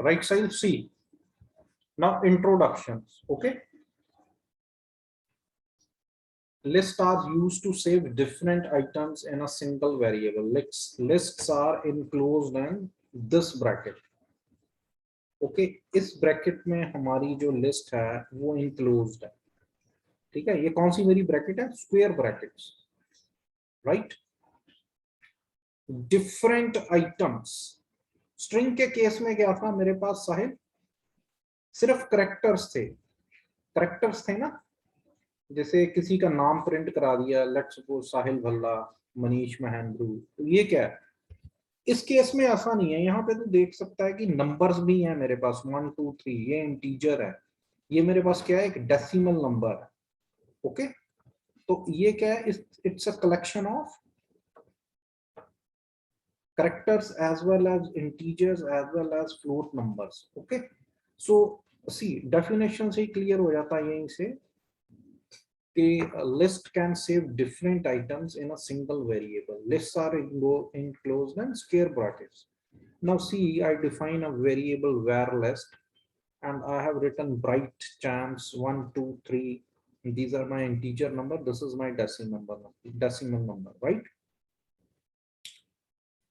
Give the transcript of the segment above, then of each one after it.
right side C. Now introductions. Okay, lists are used to save different items in a single variable. Lists are enclosed in this bracket. Okay इस bracket में हमारी जो list है वो enclosed है. ठीक है, ये कौन सी मेरी ब्रैकेट है? Square brackets, right. Different items. String के केस में क्या था मेरे पास साहिब? सिर्फ करेक्टर्स थे. करेक्टर्स थे ना, जैसे किसी का नाम प्रिंट करा दिया, लेट्स सपोज साहिल भल्ला, मनीष महेंद्रू. तो ये क्या है? इस केस में ऐसा नहीं है. यहाँ पे तो देख सकता है कि नंबर्स भी हैं मेरे पास 1 2 3. ये इंटीजर है. ये मेरे पास क्या है? एक डेसिमल नंबर है. ओके, तो ये क्या है? It's a collection of characters as well as integers as well as float numbers. Okay, so see definition से clear हो जाता है यहीं से कि list can save different items in a single variable. Lists are enclosed in square brackets. Now see, I define a variable var list and I have written bright chance 1 2 3. These are my integer number, this is my decimal number, right?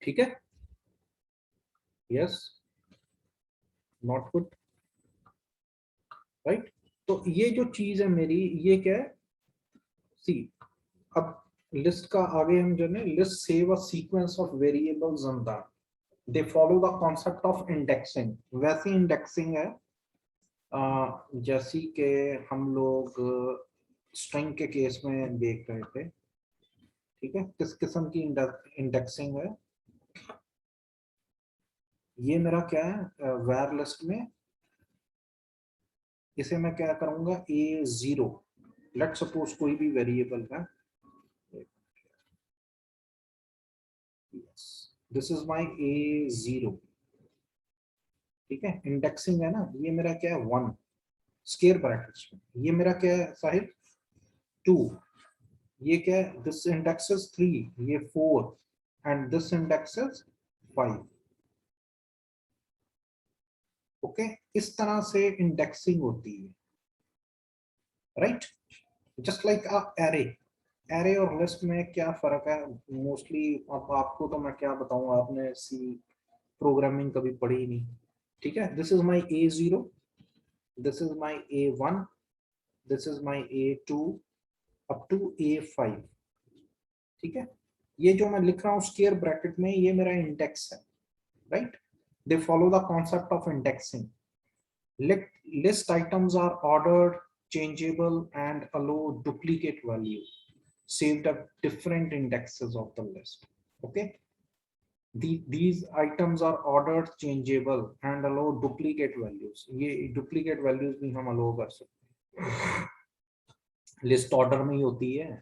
ठीक है? Yes, not good, right? तो ये जो चीज है मेरी, ये क्या है? सी, अब लिस्ट का आगे हम जो है, list save a sequence of variables on that. They follow the concept of indexing. वैसी इंडेक्सिंग है जैसी के हम लोग स्ट्रिंग के केस में देख रहे थे. ठीक है, किस किस्म की इंडेक्सिंग है? ये मेरा क्या है? वेर लिस्ट में इसे मैं क्या करूंगा? A0. लेट्स सपोज कोई भी वेरिएबल है. This is my A0. ठीक है, इंडेक्सिंग है ना. ये मेरा क्या है? 1 स्क्वायर ब्रैकेट्स में. ये मेरा क्या है साहिब? 2. ये क्या है? दिस इंडेक्स इज 3, ये 4 and this index is 5. Okay, इस तरह से इंडेक्सिंग होती है, राइट. जस्ट लाइक अ एरे. एरे और लिस्ट में क्या फर्क है? मोस्टली अब आपको तो मैं क्या बताऊं, आपने सी प्रोग्रामिंग कभी पढ़ी ही नहीं. ठीक है, this is my A0, this is my A1, this is my A2 up to A5. ठीक है, ये जो मैं लिख रहा हूँ स्क्वायर ब्रैकेट में, ये मेरा इंडेक्स है, right. They follow the concept of indexing. List items are ordered, changeable, and allow duplicate value saved at different indexes of the list. Okay, these items are ordered, changeable, and allow duplicate values. ये duplicate values भी हम allow कर सकते हैं. List order में ही होती है.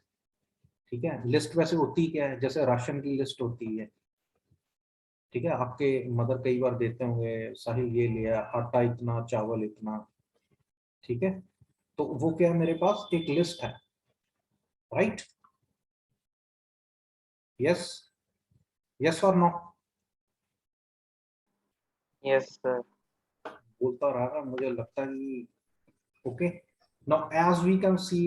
ठीक है, लिस्ट वैसे होती क्या है? जैसे राशन की लिस्ट होती है. ठीक है, आपके मदर कई बार देते होंगे, साहिल ये लिया, आटा इतना, चावल इतना. ठीक है, तो वो क्या है? मेरे पास एक लिस्ट है, राइट. यस, यस और नो? Yes sir. बोलता रहा, मुझे लगता है कि okay. Now, as we can see,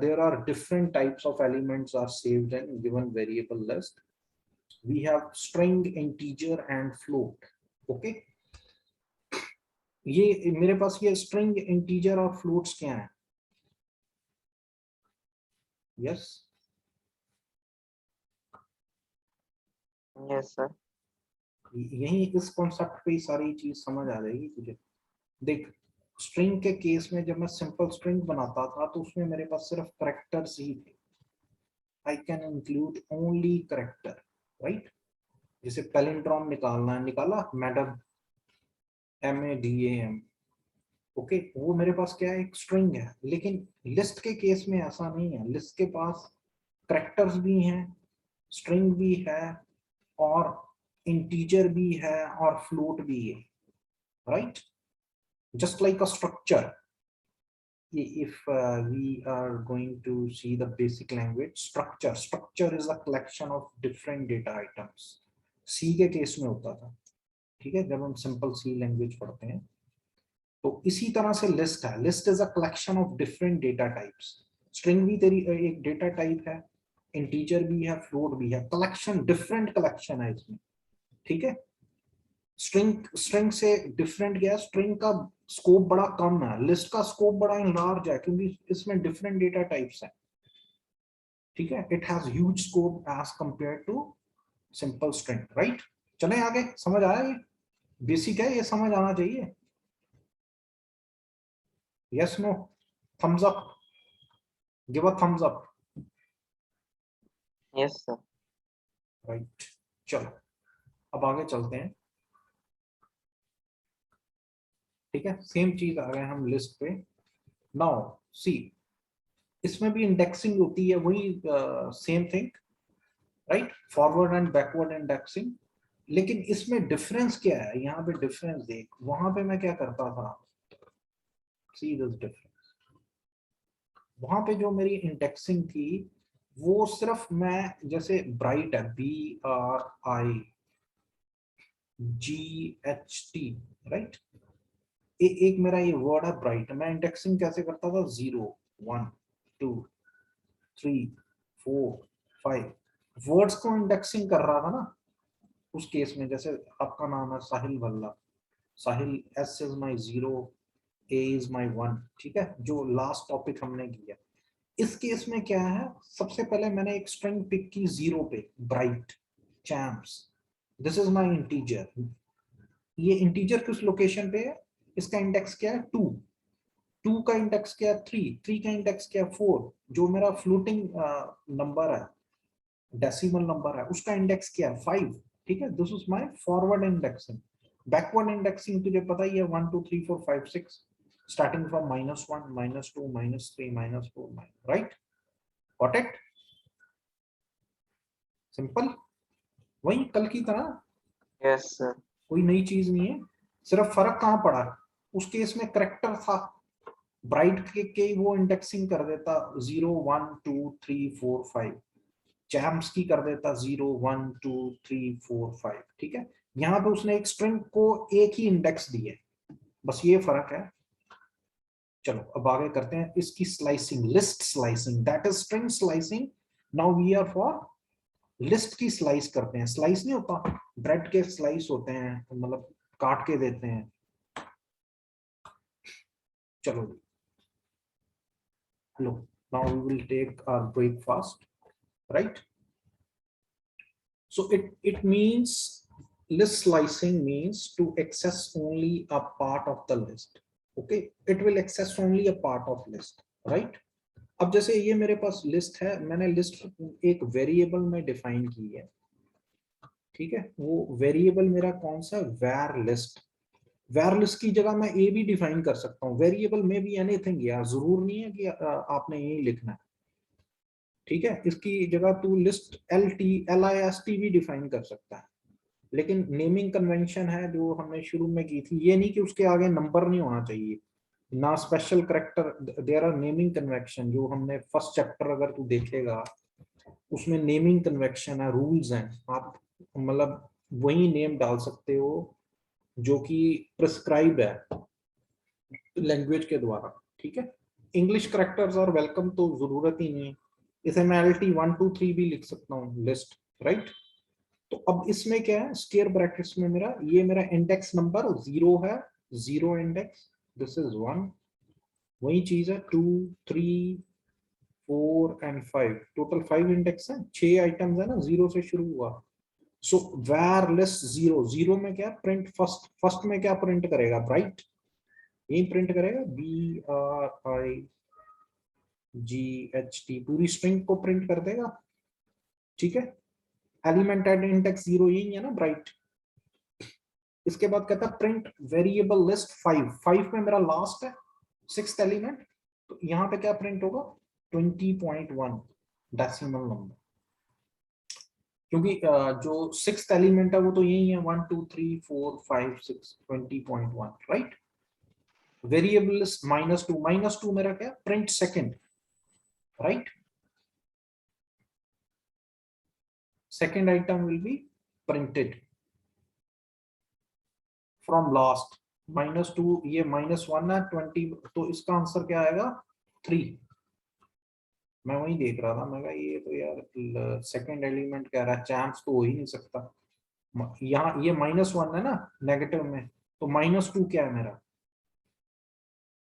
there are different types of elements are saved in given variable list. We have string, integer, and float. Okay. ये मेरे पास ये string, integer और floats क्या हैं? Yes. Yes sir. यही इस concept पे सारी चीज समझ आ जाएगी तुझे. देख, स्ट्रिंग के केस में जब मैं सिंपल स्ट्रिंग बनाता था तो उसमें मेरे पास सिर्फ करेक्टर्स ही थे. I can include only character, right. जैसे पैलिंड्रोम निकालना है, निकाला मैडम, MADAM. ओके, वो मेरे पास क्या है? एक स्ट्रिंग है. लेकिन लिस्ट के केस में ऐसा नहीं है. लिस्ट के पास करेक्टर्स भी हैं, स्ट्रिंग भी है, और इंटीजर भी है, और फ्लोट भी है, right. Just like a structure. If we are going to see the basic language, structure is a collection of different data items. C के केस में होता था. ठीक है, जब हम सिंपल सी लैंग्वेज पढ़ते हैं। तो इसी तरह से लिस्ट है, list is a collection of different data types. String भी तेरी एक डेटा टाइप है, इंटीजर भी है, फ्लोट भी है, कलेक्शन, डिफरेंट कलेक्शन है इसमें, ठीक है। स्ट्रिंग स्ट्रिंग से डिफरेंट क्या है, स्ट्रिंग का स्कोप बड़ा कम है, लिस्ट का स्कोप बड़ा लार्ज है, क्योंकि इसमें डिफरेंट डेटा टाइप्स हैं, ठीक है। It has huge scope as compare to simple string, right. चले आगे, समझ आया, ये बेसिक है, ये समझ आना चाहिए। Yes no, thumbs up, give a thumbs up. Yes sir. Right, चलो अब आगे चलते हैं, ठीक है। सेम चीज आ गए हम लिस्ट पे। नाउ सी, इसमें भी इंडेक्सिंग होती है, वही same thing, right, forward and backward indexing. लेकिन इसमें डिफरेंस क्या है, यहाँ पे डिफरेंस देख, वहां पे मैं क्या करता था, सी दिस डिफरेंस, वहां पे जो मेरी इंडेक्सिंग थी वो सिर्फ मैं, जैसे ब्राइट है, BRIGHT, राइट। एक मेरा ये वर्ड है ब्राइट, मैं इंडेक्सिंग कैसे करता था, 0 1 2 3 4 5 वर्ड्स को इंडेक्सिंग कर रहा था ना। उस केस में जैसे आपका नाम है साहिल भल्ला, साहिल, S is my 0, A is my 1, ठीक है, जो लास्ट टॉपिक हमने किया। इस केस में क्या है, सबसे पहले मैंने एक स्ट्रिंग पिक की 0 पे, bright champs, this is my integer. ये इंटीजर किस लोकेशन पे है, इसका इंडेक्स क्या है, 2, 2 का इंडेक्स क्या है, 3, 3 का इंडेक्स क्या है, 4, जो मेरा फ्लोटिंग नंबर है, डेसिमल नंबर है, उसका इंडेक्स क्या है, 5, ठीक है। This is my forward indexing. Backward indexing तुझे पता ही है, 1 2 3 4 5 6, starting from -1 -2 -3 -4, right, got it, simple, वही कल की तरह, यस सर। कोई नई चीज नहीं है। सिर्फ फर्क कहाँ पड़ा, उस केस में करेक्टर था, ब्राइट के वो इंडेक्सिंग कर देता 0 1 2 3 4 5, चैम्प्स की कर देता 0 1 2 3 4 5, ठीक है। यहाँ पे उसने एक स्ट्रिंग को एक ही इंडेक्स दी है, बस ये फर्क है। चलो अब आगे करते हैं इसकी slicing, list slicing, that is string slicing. Now we are for list की स्लाइस करते हैं। स्लाइस नहीं होता, ब्रेड के स्लाइस होते हैं, मतलब काट के देते हैं। चलो hello, now we will take our breakfast, right? So it means, list slicing means to access only a part of the list, okay, it will access only a part of list, right? अब जैसे ये मेरे पास list है, मैंने list एक variable में define की है, ठीक है। वो वेरिएबल मेरा कौन सा, var list। var list की जगह मैं ए भी डिफाइन कर सकता हूँ, वेरिएबल में भी एनीथिंग, यार जरूर नहीं है कि आपने यही लिखना है, ठीक है। इसकी जगह तू लिस्ट list भी डिफाइन कर सकता है। लेकिन नेमिंग कन्वेंशन है जो हमने शुरू में की थी, ये नहीं कि उसके आगे नंबर नहीं होना चाहिए, ना special character, there are naming convention, जो हमने फर्स्ट चैप्टर अगर तू देखेगा उसमें नेमिंग कन्वेंशन है, रूल्स हैं, आप मतलब वही नेम डाल सकते हो जो कि प्रिस्क्राइब है लैंग्वेज के द्वारा, ठीक है। इंग्लिश करेक्टर्स आर वेलकम, तो जरूरत ही नहीं है, इसे मैं LT 1 2 3 भी लिख सकता हूँ, लिस्ट, राइट। तो अब इसमें क्या है, स्क्वायर ब्रैकेट्स में मेरा, ये मेरा इंडेक्स नंबर 0 है, 0 इंडेक्स, दिस इज 1, वही चीज है 2 3 4 एंड 5, टोटल 5 इंडेक्स है, 6 आइटम्स है ना, 0 से शुरू हुआ। सो var list 0, 0 में क्या प्रिंट, फर्स्ट, फर्स्ट में क्या प्रिंट करेगा, ब्राइट, यही प्रिंट करेगा, BRIGHT, पूरी स्ट्रिंग को प्रिंट कर देगा, ठीक है। एलिमेंट एट इंडेक्स 0 यही है ना, ब्राइट। इसके बाद कहता है प्रिंट वेरिएबल लिस्ट 5, 5 में मेरा लास्ट है, 6th एलिमेंट, तो यहाँ पे क्या प्रिंट होगा, 20.1 डेसिमल नंबर, क्योंकि जो 6th एलिमेंट है वो तो यही है, 1 2 3 4 5 6, 20.1, राइट। वेरिएबल लिस्ट -2, -2 मेरा क्या, print second, right, second item will be printed, from last -2, ये -1 है 20, तो इसका आंसर क्या आएगा 3। मैं वही देख रहा था, मैं कहा ये तो यार सेकंड एलिमेंट कह रहा है, चांस तो हो ही नहीं सकता। यहाँ ये -1 है ना नेगेटिव में, तो -2 क्या है मेरा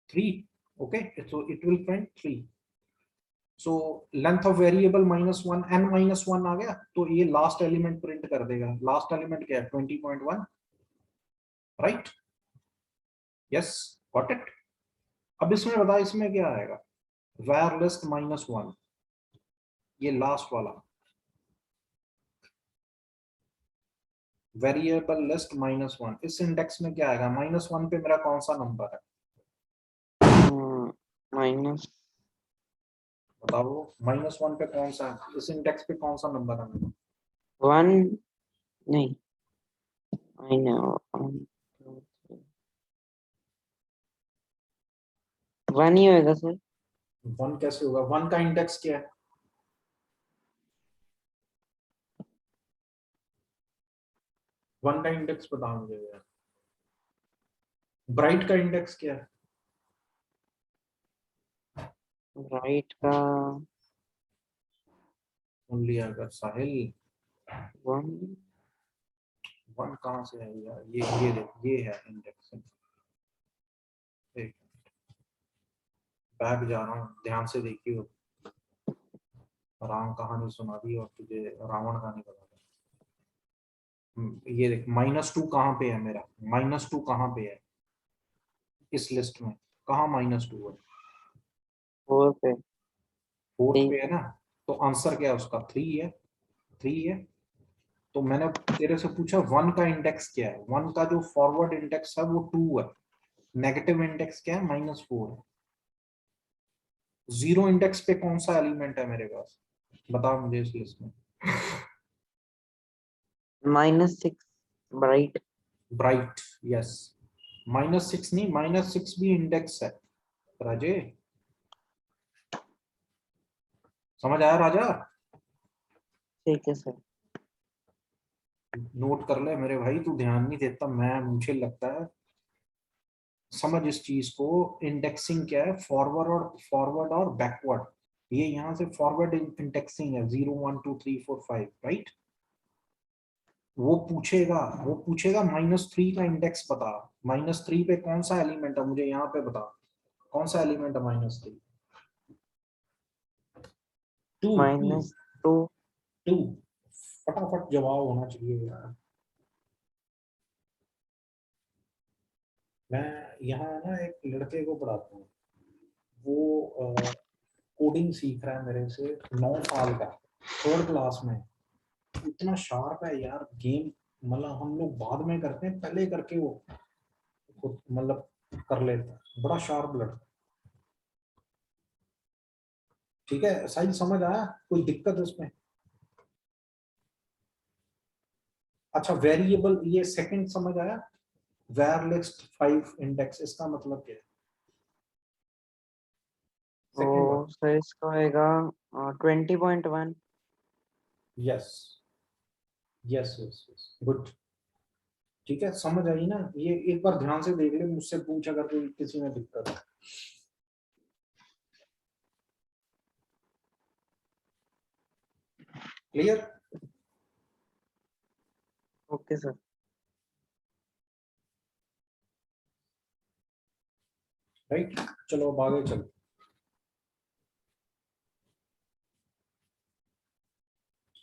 3। Okay, so it will print 3। So length of variable -1, n-1 आ गया, तो ये लास्ट एलिमेंट प्रिंट कर देगा। लास्ट एलिमेंट क्या है 20.1, राइट? Yes, got it. अब इसमें बता, इसमें क्या आएगा var list -1, ये लास्ट वाला वेरिएबल लिस्ट -1, इस इंडेक्स में क्या आएगा -1 पे मेरा कौन सा नंबर है माइनस, बताओ। -1 पे कौन सा है, इस इंडेक्स पे कौन सा नंबर है मेरा? 1 नहीं, आई नो 1 ही होएगा सर। 1 कैसे होगा, 1 का इंडेक्स क्या है? वन का इंडेक्स बताओ मुझे यार। ब्राइट का इंडेक्स क्या है? राइट का सुन लिया अगर साहिल। 1, 1 कहाँ से है यार, ये देख, ये है इंडेक्स। एक बैग जा रहा हूँ, ध्यान से देखियो। राम कहानी सुना दी और तुझे रावण कहानी बता दी। ये देख -2 कहाँ पे है मेरा, -2 कहाँ पे है इस लिस्ट में, कहाँ -2 है? 4 पे, 4th 3 पे है ना, तो आंसर क्या है उसका 3 है। 3 है, तो मैंने तेरे से पूछा 1 का इंडेक्स क्या है, 1 का जो फॉरवर्ड इंडेक्स है वो 2 है, नेगेटिव इंडेक्स क्या है -4 है। 0 इंडेक्स पे कौन सा एलिमेंट है मेरे पास, बताओ मुझे इस लिस्ट में। -6 ब्राइट। Bright, yes. -6 नहीं, -6 भी इंडेक्स है राजे, समझ आया राजा? ठीक है सर। नोट कर ले मेरे भाई, तू ध्यान नहीं देता, मैं मुझे लगता है समझ इस चीज को। इंडेक्सिंग क्या है, फॉरवर्ड और बैकवर्ड। ये यहाँ से फॉरवर्ड इंडेक्सिंग है 0 1 2 3 4 5, राइट? वो पूछेगा -3 का इंडेक्स बता, -3 पे कौन सा एलिमेंट है मुझे यहाँ पे बता, कौन सा एलिमेंट है -3? 2, 2, -2 2। फटाफट जवाब होना चाहिए यार। मैं यहाँ ना एक लड़के को पढ़ाता हूँ, वो कोडिंग सीख रहा है मेरे से, 9 साल का, 3rd क्लास में। इतना शार्प है यार, गेम मतलब हम लोग बाद में करते हैं, पहले करके वो खुद मतलब कर लेता है, बड़ा शार्प लड़का। ठीक है साहिल, समझ आया, कोई दिक्कत उसमें? अच्छा, वेरिएबल ये सेकंड समझ आया, var list 5 इंडेक्स, इसका मतलब क्या है सेकंड तो वाला? सर इसका होएगा 20.1। Yes, yes, yes, yes, good. ठीक है, समझ आई ना? ये एक बार ध्यान से देख ले, मुझसे पूछ अगर कोई किसी में दिक्कत है। क्लियर? Okay sir. राइट, चलो अब आगे चलो।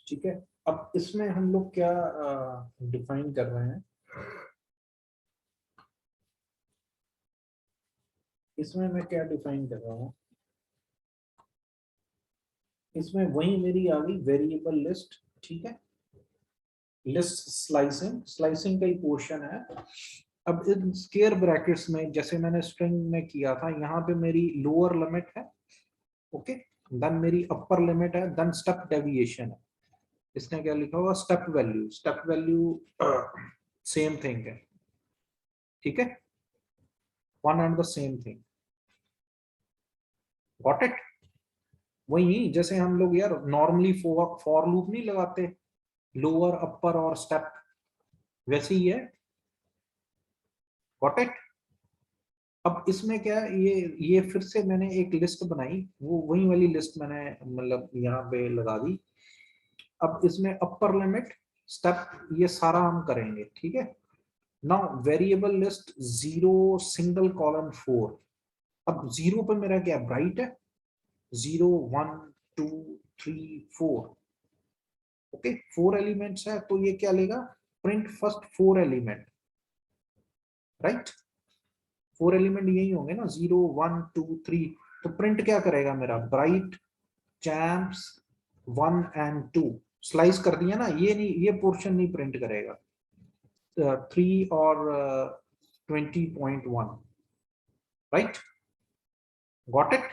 ठीक है, अब इसमें हम लोग क्या डिफाइन कर रहे हैं, इसमें मैं क्या डिफाइन कर रहा हूँ, इसमें वही मेरी आ गई वेरिएबल लिस्ट। ठीक है, लिस्ट स्लाइसिंग, स्लाइसिंग का ही पोर्शन है। अब इन स्क्वायर ब्रैकेट्स में जैसे मैंने स्ट्रिंग में किया था, यहाँ पे मेरी लोअर लिमिट है, ओके, देन मेरी अपर लिमिट है, देन स्टेप डेविएशन है। इसने क्या लिखा हुआ, step value, step value same thing है। ठीक है, one and the same thing, got it? वही जैसे हम लोग यार नॉर्मली फॉर लूप नहीं लगाते, लोअर अपर और स्टेप, वैसे ही है। Got it? अब इसमें क्या है, ये फिर से मैंने एक लिस्ट बनाई, वो वही वाली लिस्ट मैंने मतलब यहाँ पे लगा दी। अब इसमें अपर लिमिट स्टेप ये सारा हम करेंगे, ठीक है। Now variable list 0 single column 4। अब 0 पे मेरा क्या ब्राइट है, 0 1 2 3 4। ओके, 4 एलिमेंट्स है, तो ये क्या लेगा, print first 4 element, right. 4 element यही होंगे ना, 0 1 2 3। तो प्रिंट क्या करेगा मेरा, ब्राइट चैम्प्स 1 एंड 2। स्लाइस कर दिया ना, ये नहीं, ये पोर्शन नहीं प्रिंट करेगा, 3 और 20.1, right. Got it?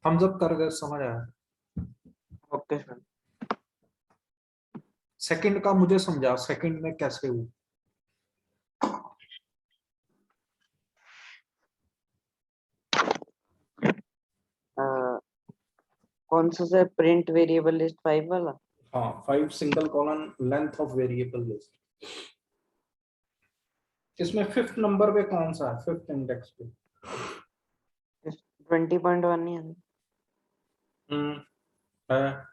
Thumbs up कर गए, समझ आया? Okay sir. सेकंड का मुझे समझा, सेकंड में कैसे हुआ। कौन सा सर, प्रिंट वेरिएबल लिस्ट 5 वाला? हाँ, 5 single colon length of variable list. इसमें फिफ्थ नंबर पे कौन सा है, फिफ्थ इंडेक्स पे? 20.1 नहीं है? है।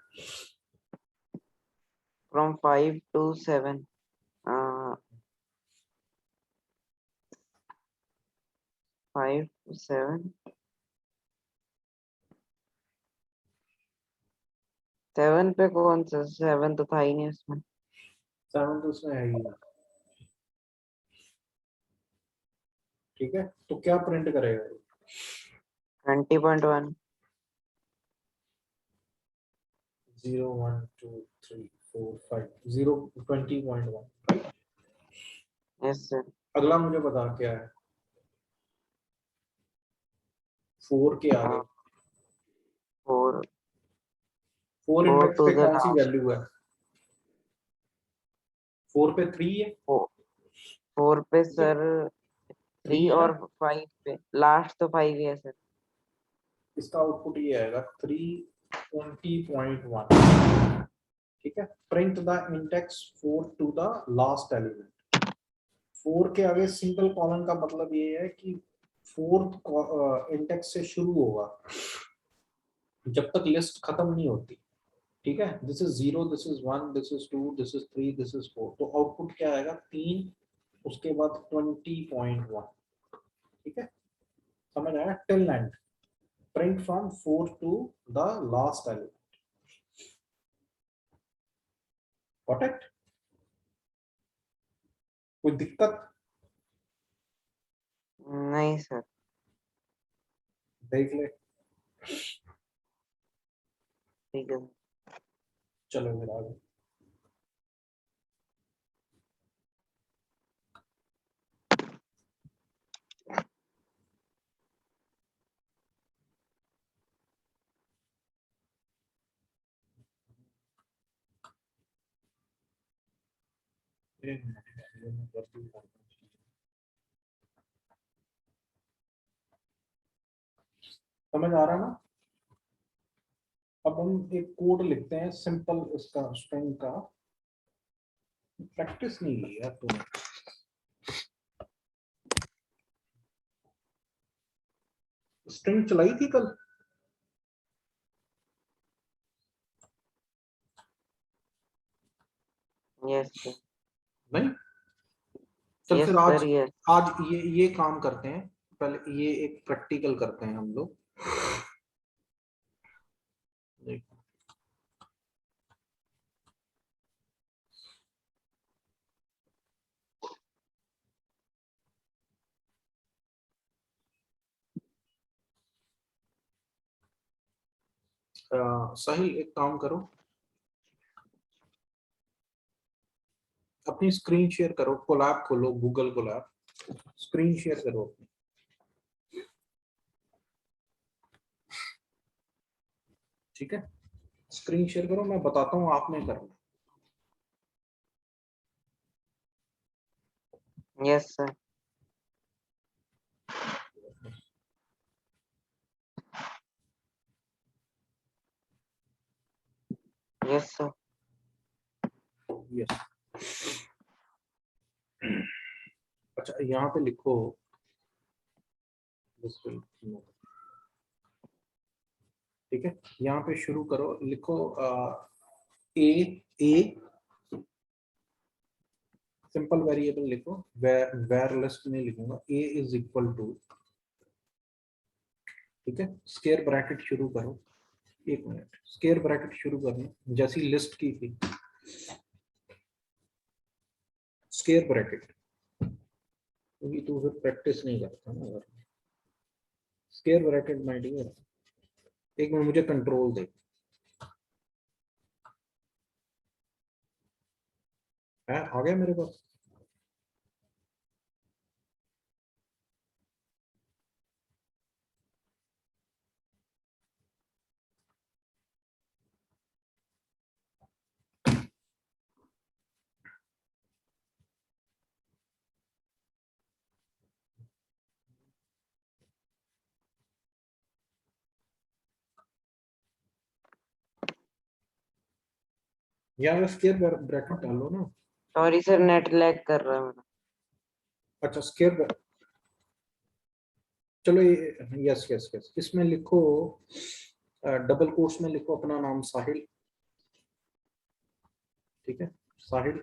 फ्रॉम 5 to 7, 5 to 7, 7 पे कौन सा, 7 तो था ही नहीं उसमें। 7 तो उसमें है ही, ठीक है। तो क्या प्रिंट करेगा, 20.1। 0 1 2 3 4 5 0 20.1। Yes sir. अगला मुझे बता क्या है, 4 के आगे, 4 4 4 इंडेक्स to पे the कौन सी last, वैल्यू है, 4 पे 3 है, 4 पे ठीक है, सर 3 3 है और ना। 5 पे लास्ट तो 5 ही है सर। इसका आउटपुट ये आएगा 320.1, ठीक है। Print the index 4 to the last element. 4 के आगे सिंगल कॉलन का मतलब ये है कि फोर्थ इंडेक्स से शुरू होगा जब तक लिस्ट खत्म नहीं होती, ठीक है। This is 0, this is 1, this is 2, this is 3, this is 4। तो आउटपुट क्या आएगा, 3, उसके बाद 20.1, ठीक है। समझ आया, till end, print from 4 to the last element, got it? कोई दिक्कत? नहीं सर। देख ले, ठीक है। चलो फिर आगे। एक मिनट, ये मैं कर दूं। समझ आ रहा है ना? अब हम एक कोड लिखते हैं सिंपल, इसका स्ट्रिंग का। प्रैक्टिस नहीं की यार तूने, स्ट्रिंग चलाई थी कल? Yes sir. नहीं? चल यस फिर सर। आज, यस। आज ये काम करते हैं, पहले ये एक प्रैक्टिकल करते हैं हम लोग। साहिल एक काम करो, अपनी स्क्रीन शेयर करो, कोलैब खोलो, गूगल कोलैब, स्क्रीन शेयर करो अपनी, ठीक है। स्क्रीन शेयर करो, मैं बताता हूँ आपने करना। Yes sir. Yes sir. Yes. अच्छा यहाँ पे लिखो ठीक है, यहाँ पे शुरू करो, लिखो ए ए सिंपल वेरिएबल लिखो, वेर लिस्ट में लिखूंगा ए इज इक्वल टू, ठीक है, स्क्वायर ब्रैकेट शुरू करो, एक मिनट, स्क्वायर ब्रैकेट शुरू करना जैसी लिस्ट की थी, स्क्वायर ब्रैकेट, क्योंकि तू फिर प्रैक्टिस नहीं करता ना, अगर स्क्वायर ब्रैकेट माय डियर, एक मिनट मुझे कंट्रोल दे, है आ गया मेरे पास, यहाँ स्क्वायर ब्रैकेट डालो ना। सॉरी सर, नेट लैग कर रहा है मेरा। अच्छा स्क्वायर, चलो ये यस यस यस, इसमें लिखो डबल कोट्स में लिखो अपना नाम साहिल, ठीक है, साहिल,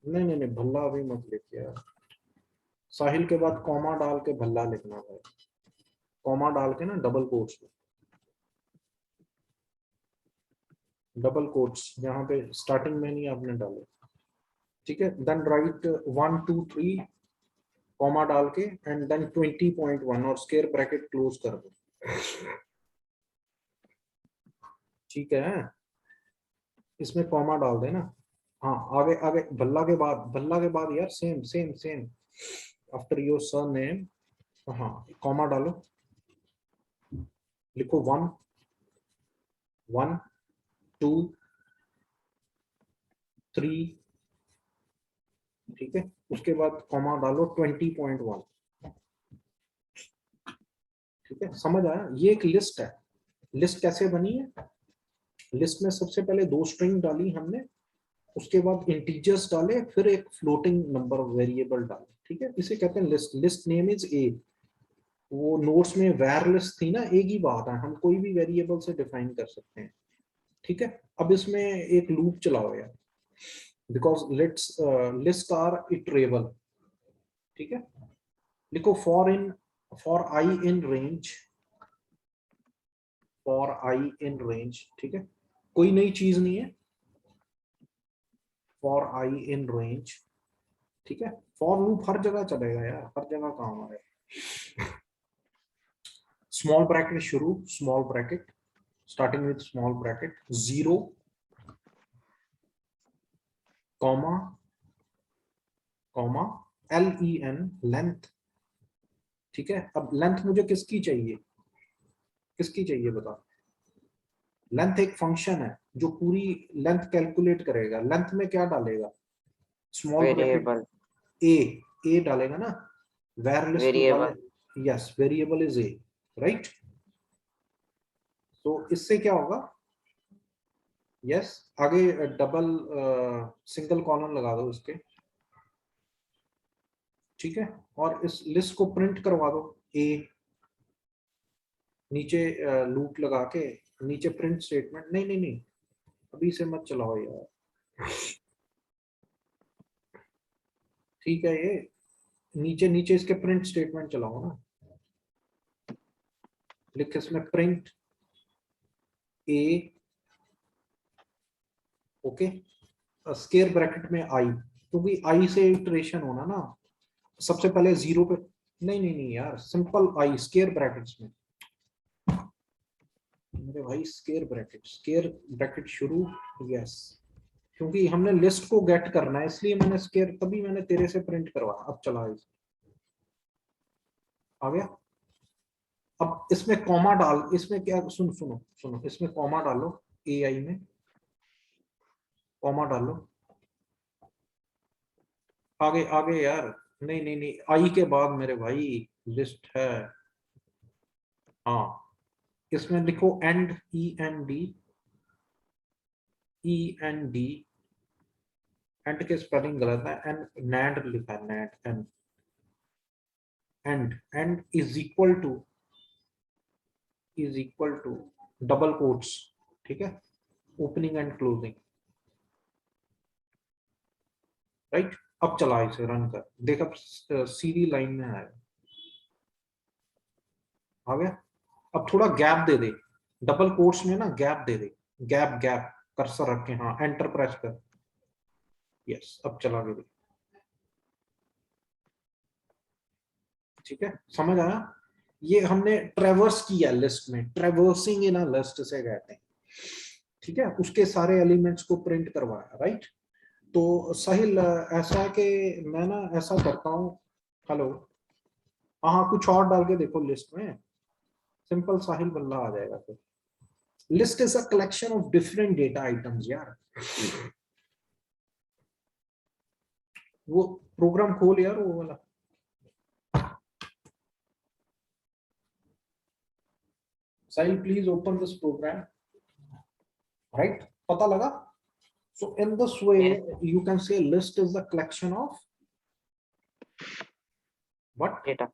नहीं नहीं नहीं भल्ला अभी मत लिखिए यार, साहिल के बाद कॉमा डाल के भल्ला लिखना है, कॉमा डाल के ना डबल कोट्स में, डबल कोट्स यहाँ पे स्टार्टिंग में नहीं आपने डाले, ठीक है, देन राइट 1 2 3 कॉमा डाल के एंड देन 20.1 और स्क्वायर ब्रैकेट क्लोज कर दो, ठीक है, इसमें कॉमा डाल देना, हाँ आगे आगे भल्ला के बाद यार same same same after your surname, हाँ कॉमा डालो, लिखो 1 1 2 3, ठीक है, उसके बाद कॉमा डालो 20.1, ठीक है, समझ आया, ये एक लिस्ट है, लिस्ट कैसे बनी है, लिस्ट में सबसे पहले 2 स्ट्रिंग डाली हमने, उसके बाद इंटीजर्स डाले, फिर एक फ्लोटिंग नंबर वेरिएबल डाले, ठीक है, इसे कहते हैं list, list name is a, वो नोट्स में वैर लिस्ट थी ना, एक ही बात है, हम कोई भी वेरिएबल से डिफाइन कर सकते हैं, ठीक है, अब इसमें एक लूप चलाओ यार, because let's list are iterable, ठीक है, लिखो for I in range, for I in range, ठीक है, कोई नई चीज नहीं है, फॉर आई इन रेंज, ठीक है, फॉर लूप हर जगह चलेगा यार, हर जगह काम आ रहा है, स्मॉल ब्रैकेट शुरू, small bracket starting with small bracket 0 comma comma len length, ठीक है, अब लेंथ मुझे किसकी चाहिए, किसकी चाहिए बता, लेंथ एक फंक्शन है जो पूरी लेंथ कैलकुलेट करेगा, लेंथ में क्या डालेगा, स्मॉल ब्रैकेट वेरिएबल ए, ए डालेगा ना, वेर लिस्ट में डाले, variable yes variable is a, right, तो इससे क्या होगा, यस आगे डबल सिंगल कॉलम लगा दो इसके, ठीक है, और इस लिस्ट को प्रिंट करवा दो ए, नीचे लूप लगा के नीचे प्रिंट स्टेटमेंट, नहीं नहीं नहीं अभी से मत चलाओ यार, ठीक है, ये नीचे नीचे इसके प्रिंट स्टेटमेंट चलाओ ना, लिख इसमें प्रिंट ए, ओके, स्क्वायर ब्रैकेट में आई, क्योंकि आई से इटरेशन होना ना, सबसे पहले 0 पे, नहीं नहीं नहीं यार सिंपल आई स्क्वायर ब्रैकेट्स में, मेरे भाई स्क्वायर ब्रैकेट शुरू, यस, क्योंकि हमने लिस्ट को गेट करना है इसलिए मैंने स्क्वायर, तभी मैंने तेरे से प्रिंट करवाया, अब चला इस आ गया, अब इसमें कॉमा डाल, इसमें क्या, सुन सुनो सुनो, इसमें कॉमा डालो, ए आई में कॉमा डालो, आगे आगे यार, नहीं नहीं नहीं आई के बाद मेरे भाई लिस्ट है, हाँ इसमें लिखो end, E N D end के स्पेलिंग गलत है, एंड नैंड लिखा है, nand, end is equal to double quotes, ठीक है, ओपनिंग एंड क्लोजिंग, राइट। अब चला इसे रन कर, देख अब सीधी लाइन में आया, आ गया। अब थोड़ा गैप दे दे, डबल कोट्स में ना गैप दे दे, गैप कर्सर रख के, हाँ एंटर प्रेस कर, यस अब चला गया, ठीक है, समझ आया। ये हमने ट्रेवर्स किया लिस्ट में, ट्रेवर्सिंग इन अ लिस्ट से कहते हैं, ठीक है, उसके सारे एलिमेंट्स को प्रिंट करवाया, राइट। तो साहिल ऐसा है कि मैं ना ऐसा करता हूँ, हेलो, हाँ कुछ और डाल के देखो लिस्ट में, सिंपल साहिल बल्ला आ जाएगा फिर। List is a collection of different data items यार। वो प्रोग्राम खोल यार वो वाला, Sahil please open this program, right, पता लगा। So in this way, Yes. you can say list is a collection of what? Data.